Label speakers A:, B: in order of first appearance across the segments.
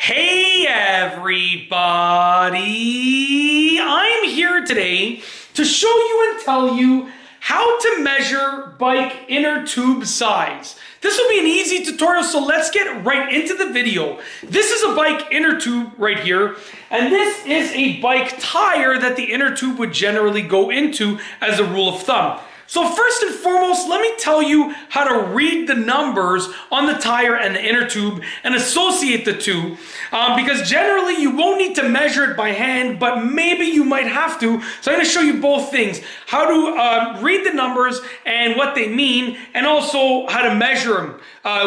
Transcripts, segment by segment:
A: Hey everybody! I'm here today to show you and tell you how to measure bike inner tube size. This will be an easy tutorial, so let's get right into the video. This is a bike inner tube right here, and this is a bike tire that the inner tube would generally go into as a rule of thumb. So first and foremost, let me tell you how to read the numbers on the tire and the inner tube and associate the two, because generally you won't need to measure it by hand, but maybe you might have to. So I'm going to show you both things: how to read the numbers and what they mean, and also how to measure them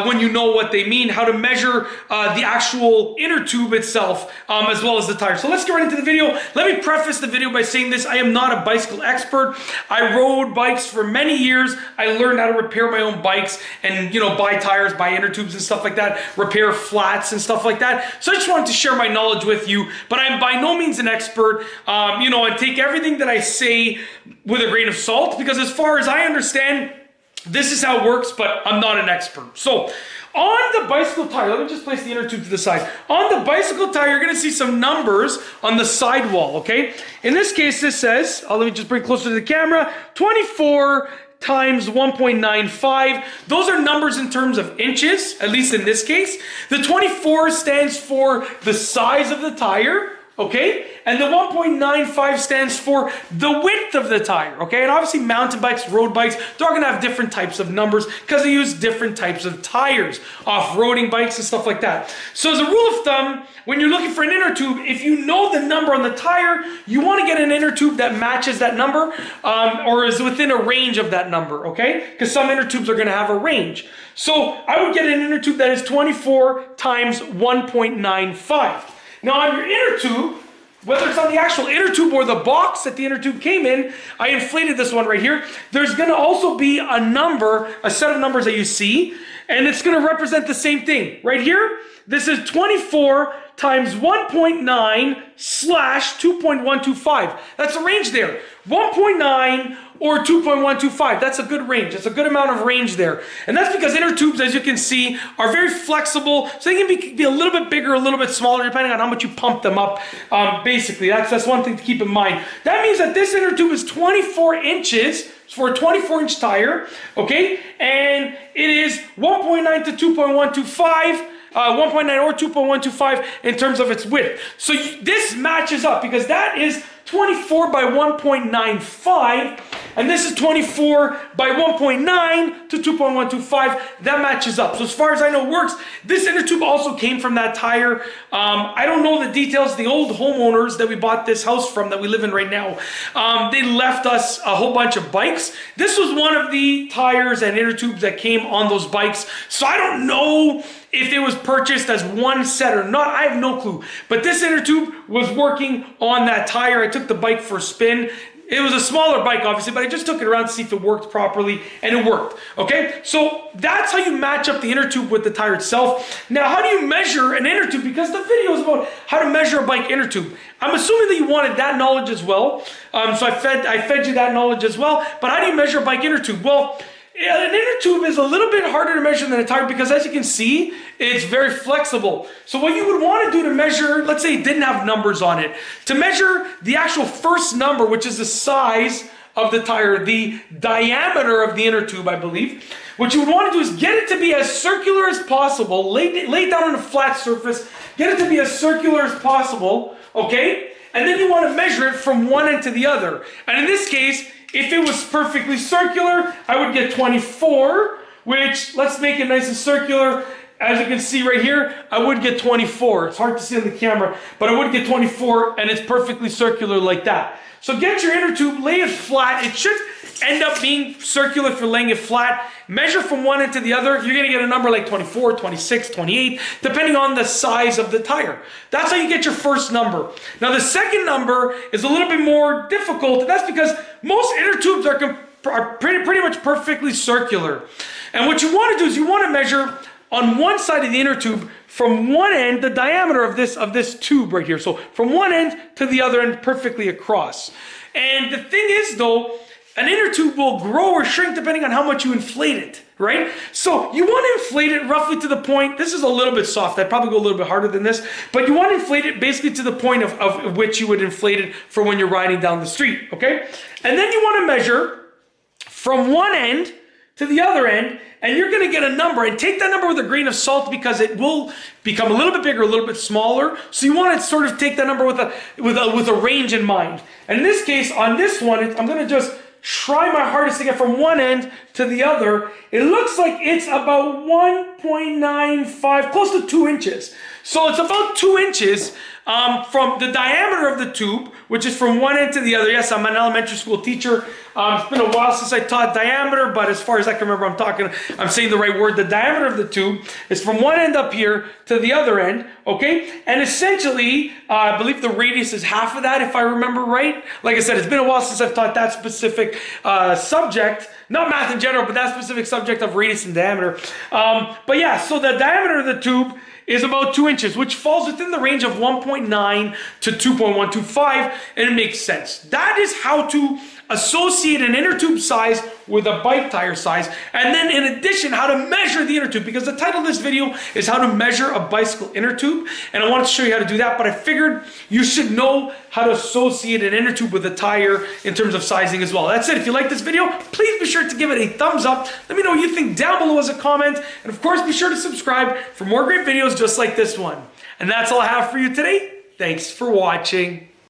A: when you know what they mean, how to measure the actual inner tube itself, as well as the tire. So let's get right into the video. Let me preface the video by saying this: I am not a bicycle expert. I rode bikes for many years. I learned how to repair my own bikes and, buy tires, buy inner tubes and stuff like that, repair flats and stuff like that. So I just wanted to share my knowledge with you, but I'm by no means an expert. I take everything that I say with a grain of salt, because as far as I understand, this is how it works, but I'm not an expert. So on the bicycle tire, let me just place the inner tube to the side. On the bicycle tire, you're going to see some numbers on the sidewall, okay? In this case, this says, let me just bring closer to the camera, 24 times 1.95. Those are numbers in terms of inches, at least in this case. The 24 stands for the size of the tire, okay? And the 1.95 stands for the width of the tire, okay? And obviously mountain bikes, road bikes, they're all gonna have different types of numbers because they use different types of tires, off-roading bikes and stuff like that. So as a rule of thumb, when you're looking for an inner tube, if you know the number on the tire, you wanna get an inner tube that matches that number, or is within a range of that number, okay? Because some inner tubes are gonna have a range. So I would get an inner tube that is 24 times 1.95. Now on your inner tube, whether it's on the actual inner tube or the box that the inner tube came in, I inflated this one right here. There's going to also be a number, a set of numbers that you see, and it's going to represent the same thing. Right here, this is 24 times 1.9 slash 2.125. That's a range there. 1.9 or 2.125. That's a good range. It's a good amount of range there. And that's because inner tubes, as you can see, are very flexible. So they can be a little bit bigger, a little bit smaller, depending on how much you pump them up. Basically, that's one thing to keep in mind. That means that this inner tube is 24 inches for a 24-inch tire, okay? And it is 1.9 to 2.125. 1.9 or 2.125 in terms of its width. So this matches up because that is 24 by 1.95, and this is 24 by 1.9 to 2.125. That matches up. So as far as I know it works. This inner tube also came from that tire. I don't know the details. The old homeowners that we bought this house from, that we live in right now, they left us a whole bunch of bikes. This was one of the tires and inner tubes that came on those bikes. So I don't know if it was purchased as one set or not. I have no clue. But this inner tube was working on that tire. I took the bike for a spin. It was a smaller bike, obviously, but I just took it around to see if it worked properly, and it worked, okay? So that's how you match up the inner tube with the tire itself. Now, how do you measure an inner tube? Because the video is about how to measure a bike inner tube. I'm assuming that you wanted that knowledge as well. So I fed you that knowledge as well. But how do you measure a bike inner tube? Well, an inner tube is a little bit harder to measure than a tire because, as you can see, it's very flexible. So what you would want to do to measure, let's say it didn't have numbers on it, to measure the actual first number, which is the size of the tire, the diameter of the inner tube, I believe, what you would want to do is get it to be as circular as possible, lay it down on a flat surface, get it to be as circular as possible, okay? And then you want to measure it from one end to the other. And in this case, if it was perfectly circular, I would get 24, which, let's make it nice and circular. As you can see right here, I would get 24. It's hard to see on the camera, but I would get 24, and it's perfectly circular like that. So get your inner tube, lay it flat. It should end up being circular if you're laying it flat. Measure from one end to the other. You're going to get a number like 24, 26, 28, depending on the size of the tire. That's how you get your first number. Now, the second number is a little bit more difficult, and that's because most inner tubes are pretty much perfectly circular. And what you want to do is you want to measure on one side of the inner tube from one end, the diameter of this tube right here. So from one end to the other end, perfectly across. And the thing is, though, an inner tube will grow or shrink depending on how much you inflate it. right? So you want to inflate it roughly to the point, this is a little bit soft, I'd probably go a little bit harder than this, but you want to inflate it basically to the point of which you would inflate it for when you're riding down the street, okay? And then you want to measure from one end to the other end, and you're going to get a number, and take that number with a grain of salt because it will become a little bit bigger, a little bit smaller. So you want to sort of take that number with a range in mind. And in this case, on this one, I'm going to just try my hardest to get from one end to the other. It looks like it's about 1.95, close to 2 inches. So it's about 2 inches from the diameter of the tube, which is from one end to the other. Yes, I'm an elementary school teacher. It's been a while since I taught diameter, but as far as I can remember, I'm saying the right word. The diameter of the tube is from one end up here to the other end, okay? And essentially, I believe the radius is half of that, if I remember right. Like I said, it's been a while since I've taught that specific subject, not math in general, but that specific subject of radius and diameter. But yeah, so the diameter of the tube is about 2 inches, which falls within the range of 1.9 to 2.125, and it makes sense. That is how to associate an inner tube size with a bike tire size, and then in addition, how to measure the inner tube, because the title of this video is how to measure a bicycle inner tube, and I wanted to show you how to do that, but I figured you should know how to associate an inner tube with a tire in terms of sizing as well. That's it. If you like this video, please be sure to give it a thumbs up. Let me know what you think down below as a comment, and of course, be sure to subscribe for more great videos just like this one. And that's all I have for you today. Thanks for watching.